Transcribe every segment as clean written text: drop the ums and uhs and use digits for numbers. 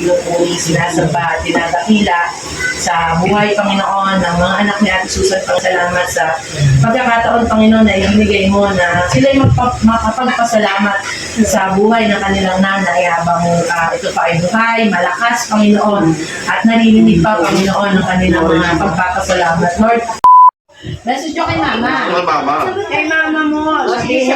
Pinupuri, sinasamba at dinadakila sa buhay, Panginoon, ng mga anak ni Ate Susan. Salamat sa pagkakataon, Panginoon, na ibinigay mo na sila'y makapagpasalamat sa buhay ng kanilang nanay habang ito pa ay buhay, malakas, Panginoon, at naririnig pa, Panginoon, ng kanilang mga pagpapasalamat. Lord, message nyo kay Mama. Kay Mama. Kay Mama mo. Sabihin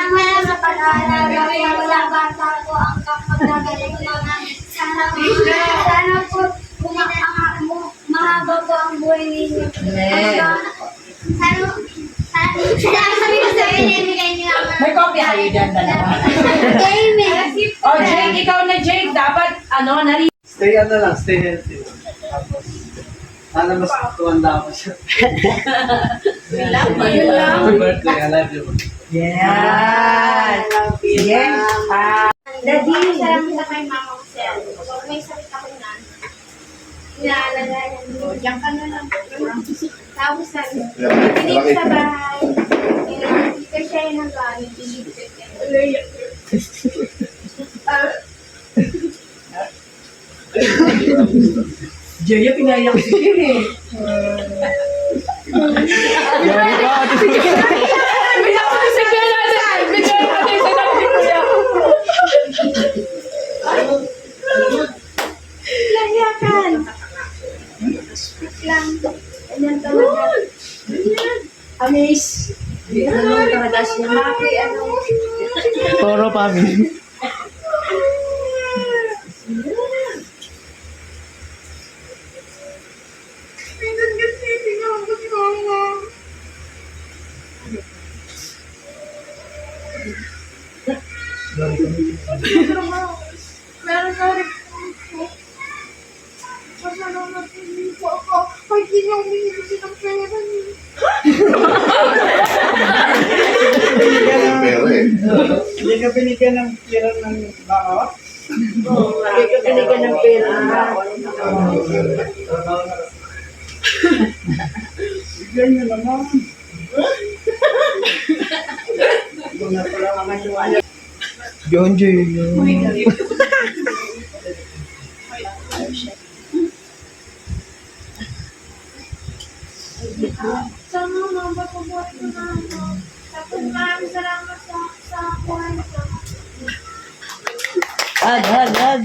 Salamat sa pag-aalaga ko. Wala bata ko ang kapag-agaling ko na sana po mahaba po ang buhay ninyo. Salamat ko sa binibigay niyo. may kopya kayo dyan, dalawa. Amen. Oh, Jake, ikaw na Jake, dapat, nari. Stay healthy. Tapos, sana mas tuwanda ako siya. Yun lang. Happy birthday, I love you. Yan. Sige. Daddy, salamat sa kay mama ko siya. Pag may sakit ako na, inaalagayan mo. Diyan ka na lang. Tapos sabi, pinig sa bahay. Hindi siya yung nag-alit. Jaya, pinayak si Kiri. Layakan. Speak lang. Ganyan talaga. Amis. Ano talaga siya? Maki, ano? Toro family. Meron na rin po. Masalamat po ako. Kahit di niya umiilis ng pera niyo. Pero eh. Hindi ka binigyan ng pera ng baka? Lagi ka binigyan ng pera. Bigyan niyo naman. John J. Sana mama ko buhat ko na ako. Tapos maraming salamat sa buhay ko. Hag.